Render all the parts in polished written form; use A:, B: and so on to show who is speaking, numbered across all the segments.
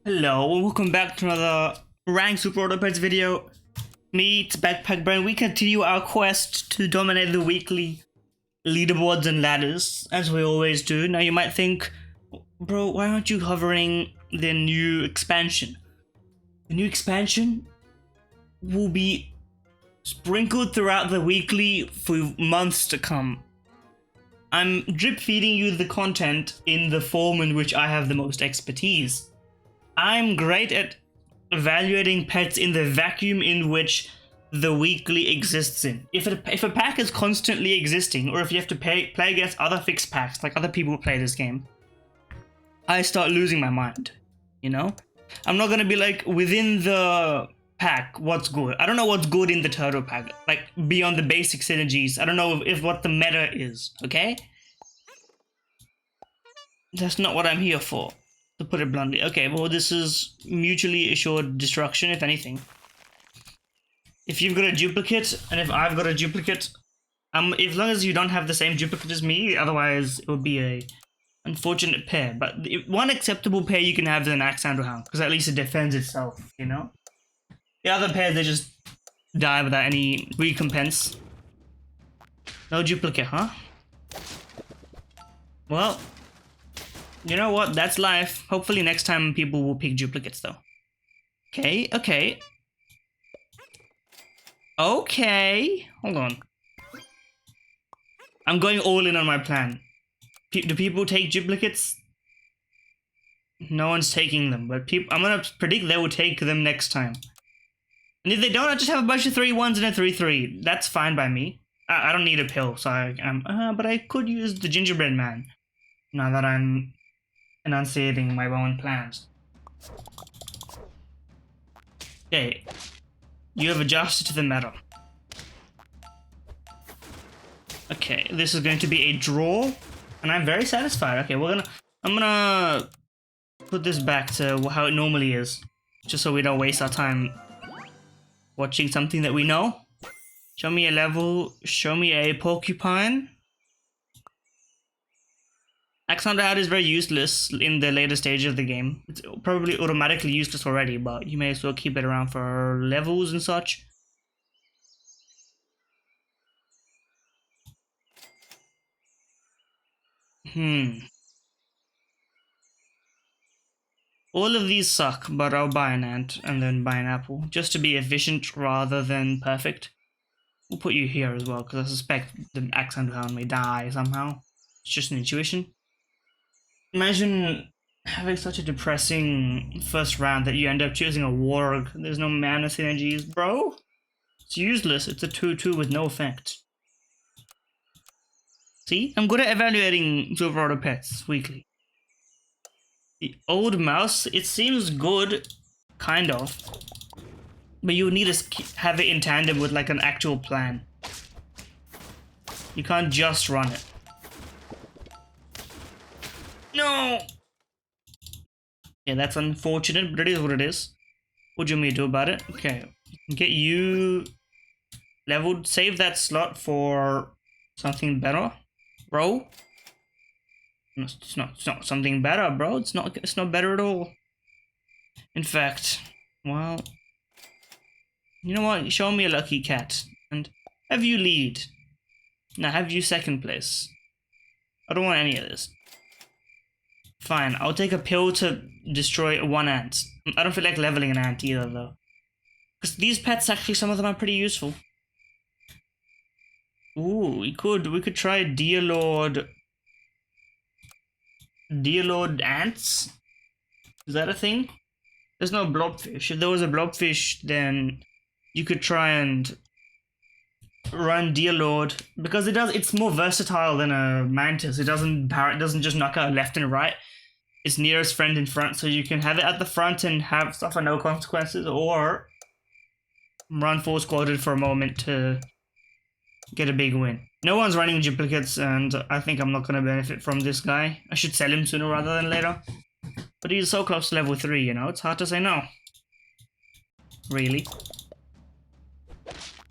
A: Hello, and welcome back to another Rank Super Auto Pets video. Me, it's Backpack Brain. We continue our quest to dominate the weekly leaderboards and ladders, as we always do. Now you might think, bro, why aren't you covering the new expansion? The new expansion will be sprinkled throughout the weekly for months to come. I'm drip feeding you the content in the form in which I have the most expertise. I'm great at evaluating pets in the vacuum in which the weekly exists in. If a pack is constantly existing, or if you have to play against other fixed packs, like other people who play this game, I start losing my mind, you know? I'm not gonna be like, within the pack, what's good? I don't know what's good in the turtle pack, like beyond the basic synergies. I don't know if what the meta is, okay? That's not what I'm here for. To put it bluntly. Okay, well, this is mutually assured destruction, if anything. If you've got a duplicate, and if I've got a duplicate, as long as you don't have the same duplicate as me, otherwise it would be a unfortunate pair. But one acceptable pair you can have is an Axe Hound, because at least it defends itself, you know? The other pairs, they just die without any recompense. No duplicate, huh? Well, you know what? That's life. Hopefully next time people will pick duplicates though. Okay. Hold on. I'm going all in on my plan. Do people take duplicates? No one's taking them, but I'm gonna predict they will take them next time. And if they don't, I just have a bunch of 3-1s and a 3-3. That's fine by me. I don't need a pill, so but I could use the Gingerbread Man. Now that I'm enunciating my own plans. Okay, you have adjusted to the meta. Okay, this is going to be a draw, and I'm very satisfied. Okay, I'm gonna put this back to how it normally is, just so we don't waste our time watching something that we know. Show me a level, show me a porcupine. Axe Hound is very useless in the later stage of the game. It's probably automatically useless already, but you may as well keep it around for levels and such. All of these suck, but I'll buy an ant and then buy an apple, just to be efficient rather than perfect. We'll put you here as well, because I suspect the Axe Hound may die somehow. It's just an intuition. Imagine having such a depressing first round that you end up choosing a warg. There's no mana synergies, bro. It's useless. It's a 2-2 with no effect. See? I'm good at evaluating Silver Auto Pets weekly. The old mouse, it seems good, kind of. But you need to have it in tandem with like an actual plan. You can't just run it. No! Yeah, that's unfortunate, but it is what it is. What do you want me to do about it? Okay, get you leveled. Save that slot for something better, bro. No, it's not something better, bro. It's not better at all. In fact, well, you know what? Show me a lucky cat and have you lead. Now have you second place. I don't want any of this. Fine, I'll take a pill to destroy one ant. I don't feel like leveling an ant either, though. Because these pets, actually, some of them are pretty useful. Ooh, we could try Dear Lord ants? Is that a thing? There's no blobfish. If there was a blobfish, then you could try and run Dear Lord, because it's more versatile than a mantis. It doesn't just knock out left and right. It's nearest friend in front, so you can have it at the front and have suffer no consequences, or run full squaded for a moment to get a big win. No one's running duplicates, and I think I'm not going to benefit from this guy. I should sell him sooner rather than later. But he's so close to level 3, you know, it's hard to say no. Really?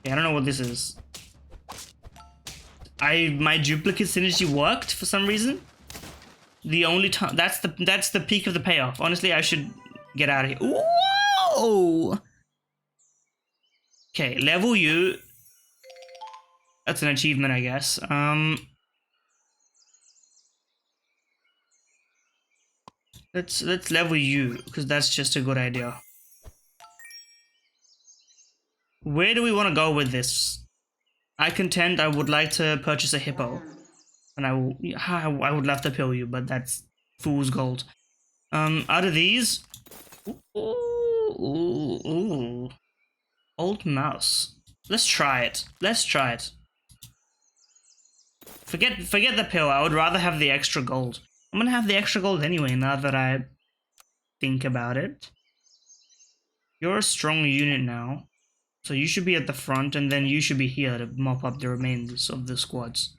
A: Yeah, I don't know what this is. My duplicate synergy worked for some reason. The only time that's the peak of the payoff. Honestly, I should Get out of here. Whoa! Okay, level you. That's an achievement, I guess. Let's level you, because that's just a good idea. Where do we want to go with this? I contend I would like to purchase a hippo. And I would love to pill you, but that's fool's gold. Out of these... Ooh. Old mouse. Let's try it. Let's try it. Forget the pill. I would rather have the extra gold. I'm gonna have the extra gold anyway, now that I think about it. You're a strong unit now. So you should be at the front, and then you should be here to mop up the remains of the squads.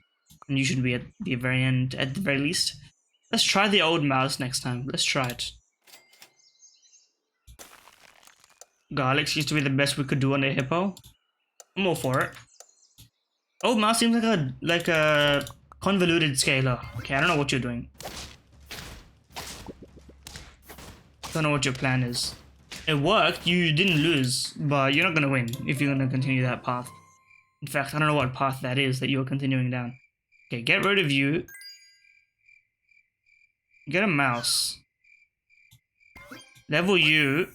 A: And you should be at the very end, at the very least. Let's try the old mouse next time. Let's try it. Garlic seems to be the best we could do on a hippo. I'm all for it. Old mouse seems like a convoluted scaler. Okay, I don't know what you're doing. Don't know what your plan is. It worked, you didn't lose, but you're not gonna win if you're gonna continue that path. In fact, I don't know what path that is that you're continuing down. Okay, get rid of you. Get a mouse. Level you.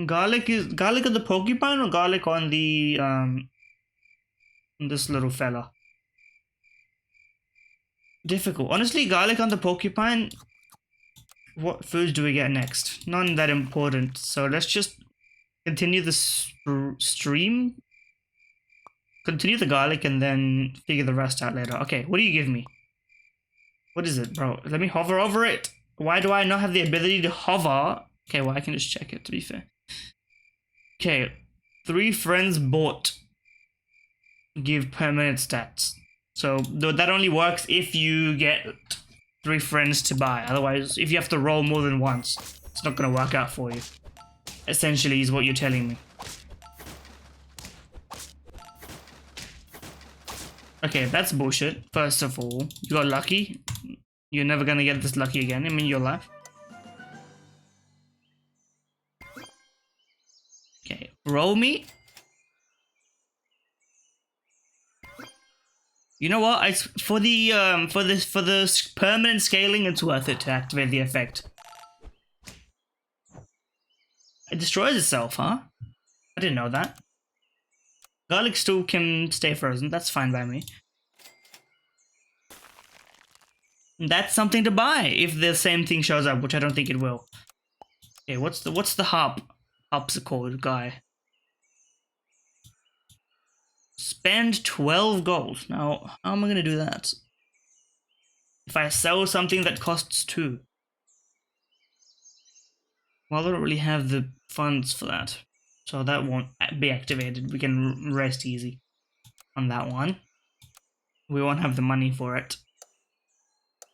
A: Garlic on the porcupine or garlic on the this little fella? Difficult. Honestly, garlic on the porcupine. What foods do we get next? None that important. So let's just continue the stream. Continue the garlic and then figure the rest out later. Okay, what do you give me? What is it, bro? Let me hover over it. Why do I not have the ability to hover? Okay, well, I can just check it, to be fair. Okay, 3 friends bought. Give permanent stats. So that only works if you get 3 friends to buy. Otherwise, if you have to roll more than once, it's not going to work out for you. Essentially is what you're telling me. Okay, that's bullshit. First of all, you got lucky. You're never going to get this lucky again in your life. Okay, roll me. You know what? For the permanent scaling, it's worth it to activate the effect. It destroys itself, huh? I didn't know that. Garlic still can stay frozen. That's fine by me. That's something to buy if the same thing shows up, which I don't think it will. Okay, what's the harpsichord guy? Spend 12 gold. Now, how am I gonna do that? If I sell something that costs 2. Well, I don't really have the funds for that. So that won't be activated. We can rest easy on that one. We won't have the money for it.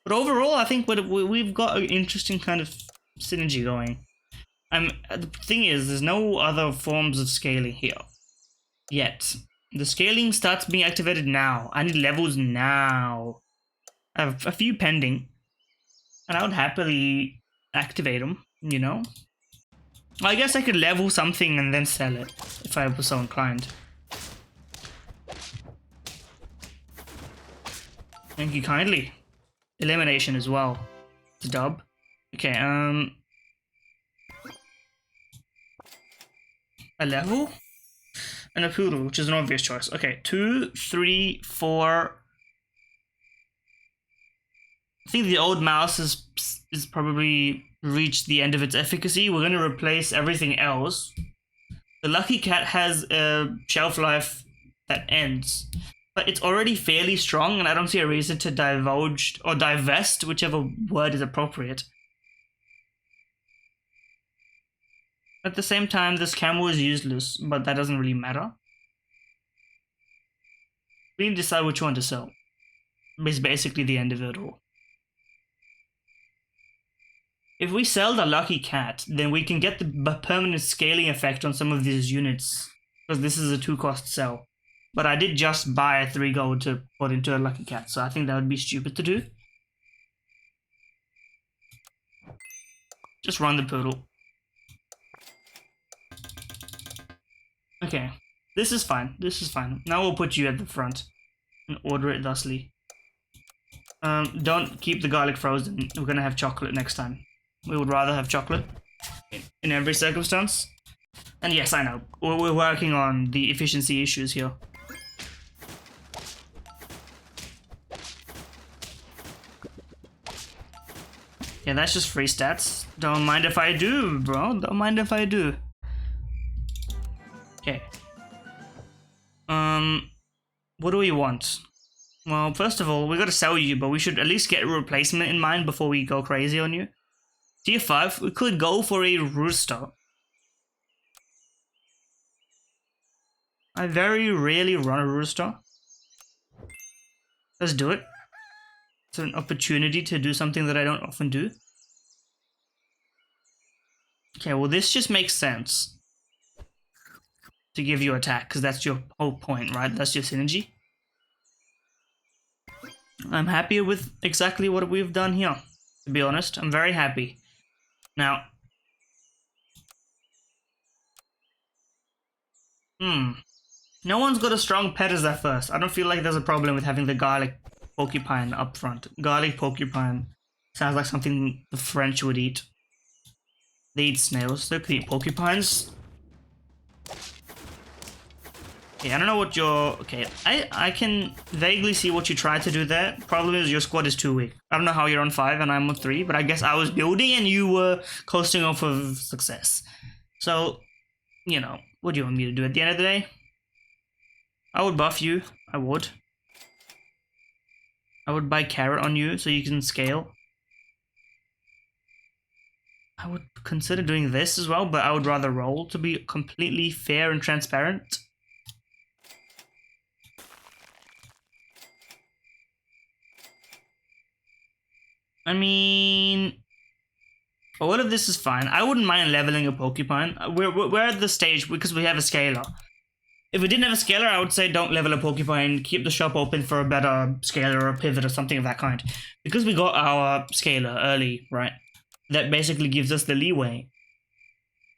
A: But overall, I think we've got an interesting kind of synergy going. The thing is, there's no other forms of scaling here yet. The scaling starts being activated now. I need levels now. I have a few pending, and I would happily activate them, you know? I guess I could level something and then sell it, if I was so inclined. Thank you kindly. Elimination as well. It's a dub. Okay, a level? And a poodle, which is an obvious choice. Okay, 2, 3, 4. I think the old mouse is probably reached the end of its efficacy. We're going to replace everything else. The lucky cat has a shelf life that ends, but it's already fairly strong, and I don't see a reason to divulge or divest, whichever word is appropriate. At the same time, this camel is useless, but that doesn't really matter. We need to decide which one to sell. It's basically the end of it all. If we sell the lucky cat, then we can get the permanent scaling effect on some of these units, because this is a 2-cost sell. But I did just buy a 3 gold to put into a lucky cat, so I think that would be stupid to do. Just run the poodle. Okay. This is fine. This is fine. Now we'll put you at the front and order it thusly. Don't keep the garlic frozen. We're gonna have chocolate next time. We would rather have chocolate in every circumstance. And yes, I know. We're working on the efficiency issues here. Yeah, that's just free stats. Don't mind if I do, bro. Don't mind if I do. Okay. What do we want? Well, first of all, we gotta sell you, but we should at least get a replacement in mind before we go crazy on you. Tier 5, we could go for a rooster. I very rarely run a rooster. Let's do it. It's an opportunity to do something that I don't often do. Okay, well this just makes sense. To give you attack, because that's your whole point, right? That's your synergy. I'm happy with exactly what we've done here. To be honest, I'm very happy. Now, no one's got a strong pet as their first. I don't feel like there's a problem with having the garlic porcupine up front. Garlic porcupine sounds like something the French would eat. They eat snails. They could eat porcupines. Okay, I don't know what your... Okay, I can vaguely see what you tried to do there. Problem is your squad is too weak. I don't know how you're on 5 and I'm on 3, but I guess I was building and you were coasting off of success. So, you know, what do you want me to do at the end of the day? I would buff you. I would. I would buy carrot on you so you can scale. I would consider doing this as well, but I would rather roll to be completely fair and transparent. I mean, all of this is fine. I wouldn't mind leveling a porcupine. We're at the stage because we have a scaler. If we didn't have a scaler, I would say don't level a porcupine. Keep the shop open for a better scaler or a pivot or something of that kind. Because we got our scaler early, right? That basically gives us the leeway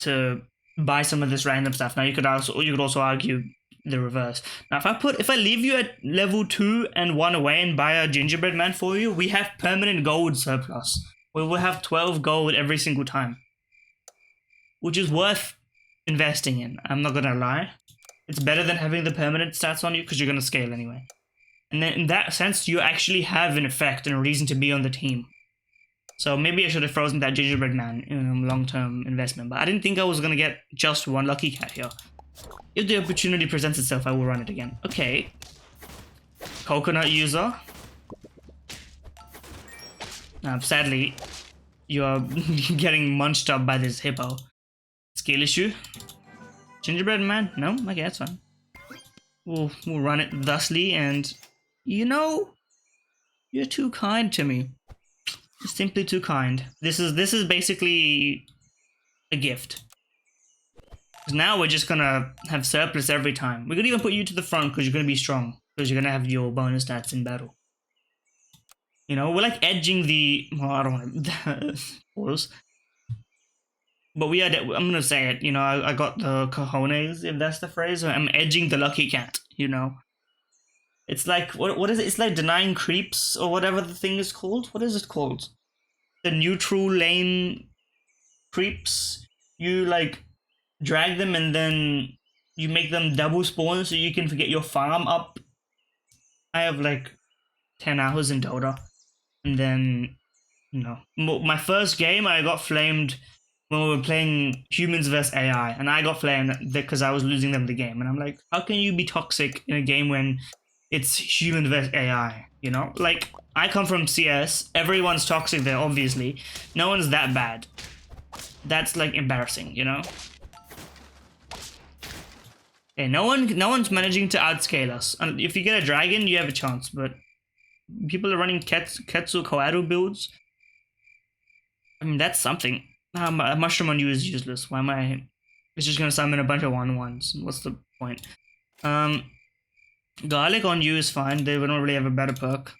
A: to buy some of this random stuff. Now you could also argue the reverse. Now if I leave you at level 2 and 1 away and buy a gingerbread man for you, we have permanent gold surplus. We will have 12 gold every single time. Which is worth investing in, I'm not gonna lie. It's better than having the permanent stats on you because you're gonna scale anyway. And then in that sense, you actually have an effect and a reason to be on the team. So maybe I should have frozen that gingerbread man in long-term investment, but I didn't think I was gonna get just one lucky cat here. If the opportunity presents itself, I will run it again. Okay. Coconut user. Sadly, you are getting munched up by this hippo. Skill issue. Gingerbread man? No? Okay, that's fine. We'll run it thusly, and you know, you're too kind to me. You're simply too kind. This is basically a gift. Now we're just gonna have surplus every time. We could even put you to the front because you're gonna be strong. Because you're gonna have your bonus stats in battle. You know, we're like edging the... Well, I don't want to... pause. But we are... I'm gonna say it, you know, I got the cojones, if that's the phrase. I'm edging the lucky cat, you know. It's like... What is it? It's like denying creeps or whatever the thing is called. What is it called? The neutral lane creeps. You, like... drag them and then you make them double spawn so you can get your farm up. I have like 10 hours in Dota. And then, you know, my first game I got flamed when we were playing humans vs AI. And I got flamed because I was losing them the game. And I'm like, how can you be toxic in a game when it's human vs AI? You know, like I come from CS. Everyone's toxic there, obviously. No one's that bad. That's like embarrassing, you know? Okay, no one's managing to outscale us. And if you get a dragon, you have a chance, but people are running Ketsu Koaru builds. I mean, that's something. A mushroom on you is useless. Why am I... It's just gonna summon a bunch of 1/1s. What's the point? Garlic on you is fine. They don't really have a better perk.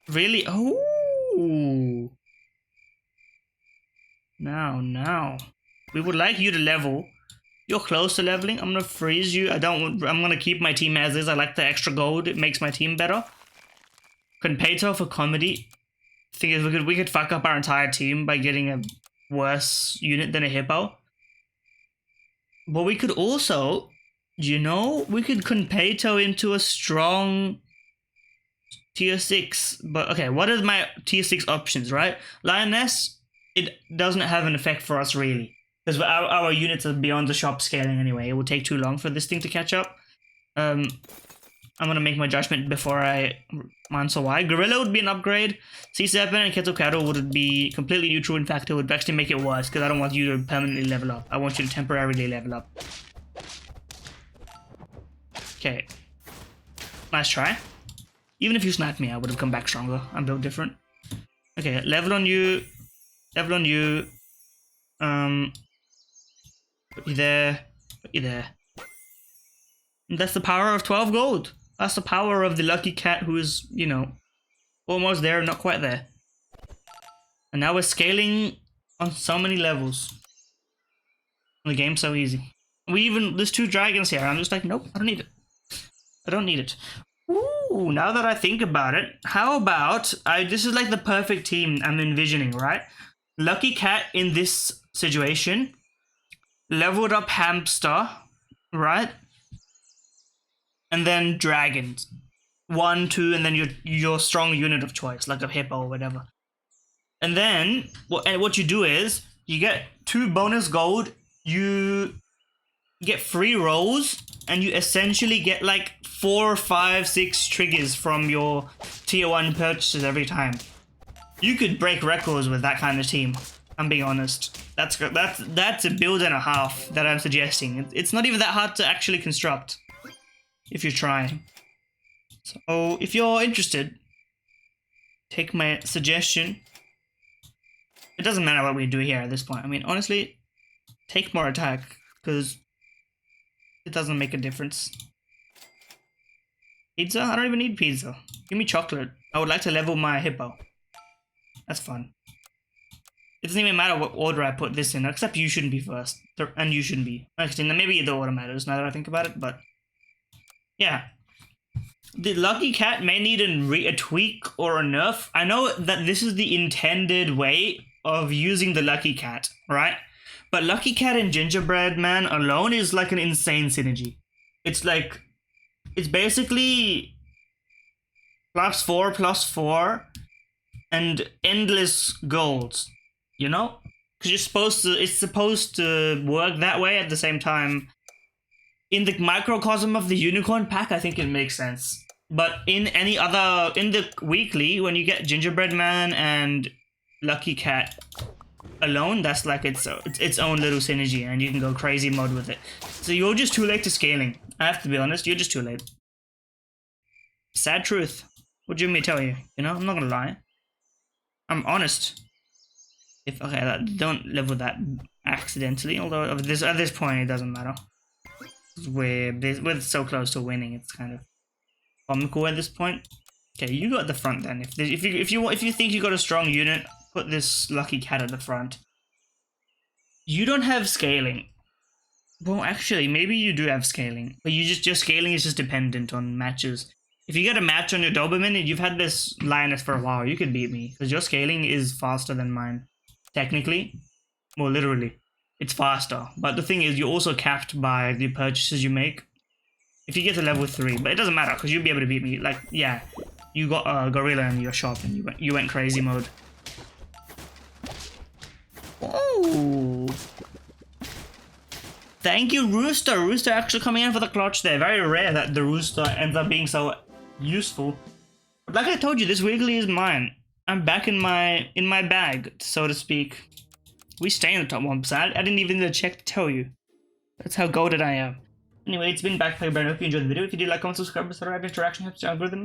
A: Really? Oh. Now. We would like you to level. You're close to leveling. I'm gonna freeze you. I'm gonna keep my team as is. I like the extra gold. It makes my team better. Conpato for comedy. Thing is, we could fuck up our entire team by getting a worse unit than a hippo. But we could also, we could Conpato into a strong tier 6. But okay, what are my tier 6 options, right? Lioness, it doesn't have an effect for us really. Because our units are beyond the shop scaling anyway. It will take too long for this thing to catch up. I'm gonna make my judgment before I answer why. Gorilla would be an upgrade. C7 and Kettle would be completely neutral. In fact, it would actually make it worse because I don't want you to permanently level up. I want you to temporarily level up. Okay. Nice try. Even if you sniped me, I would have come back stronger. I'm built different. Okay, level on you. Level on you. Put you there. Put you there. And that's the power of 12 gold. That's the power of the lucky cat who is, almost there, not quite there. And now we're scaling on so many levels. The game's so easy. There's 2 dragons here. I'm just like, nope, I don't need it. I don't need it. Ooh, now that I think about it, how about, this is like the perfect team I'm envisioning, right? Lucky cat in this situation. Leveled up hamster, right? And then dragons. 1, 2, and then your strong unit of choice, like a hippo or whatever. And then what you do is you get 2 bonus gold, you get free rolls, and you essentially get like 4, 5, 6 triggers from your tier 1 purchases every time. You could break records with that kind of team. I'm being honest. That's a build and a half that I'm suggesting. It's not even that hard to actually construct if you're trying. So if you're interested, take my suggestion. It doesn't matter what we do here at this point. I mean, honestly, take more attack because it doesn't make a difference. Pizza? I don't even need pizza. Give me chocolate. I would like to level my hippo. That's fun. It doesn't even matter what order I put this in, except you shouldn't be first. And you shouldn't be. Actually, maybe the order matters now that I think about it, but yeah. The lucky cat may need a tweak or a nerf. I know that this is the intended way of using the lucky cat, right? But lucky cat and gingerbread man alone is like an insane synergy. It's basically +4/+4 and endless golds, because it's supposed to work that way. At the same time, in the microcosm of the unicorn pack, I think it makes sense. But in the weekly, when you get gingerbread man and lucky cat alone, that's like its own little synergy, and you can go crazy mode with it. So you're just too late to scaling. I have to be honest, you're just too late. Sad truth. What do you want me to tell you? I'm not gonna lie. I'm honest. Don't level that accidentally. Although at this point it doesn't matter. We're so close to winning. It's kind of comical at this point. Okay, you go at the front then. If you think you got a strong unit, put this lucky cat at the front. You don't have scaling. Well, actually, maybe you do have scaling, but your scaling is just dependent on matches. If you get a match on your Doberman and you've had this lioness for a while, you could beat me because your scaling is faster than mine. Technically, well, literally, it's faster. But the thing is, you're also capped by the purchases you make. If you get to level 3, but it doesn't matter because you'll be able to beat me. Like, yeah, you got a gorilla in your shop and you went crazy mode. Oh. Thank you, Rooster. Rooster actually coming in for the clutch there. Very rare that the Rooster ends up being so useful. But like I told you, this Wiggly is mine. I'm back in my bag, so to speak. We stay in the top 1%. I didn't even need to check to tell you. That's how goated I am. Anyway, it's been Backpack Brand. I hope you enjoyed the video. If you did, like, comment, subscribe, etc. Interaction helps the algorithm.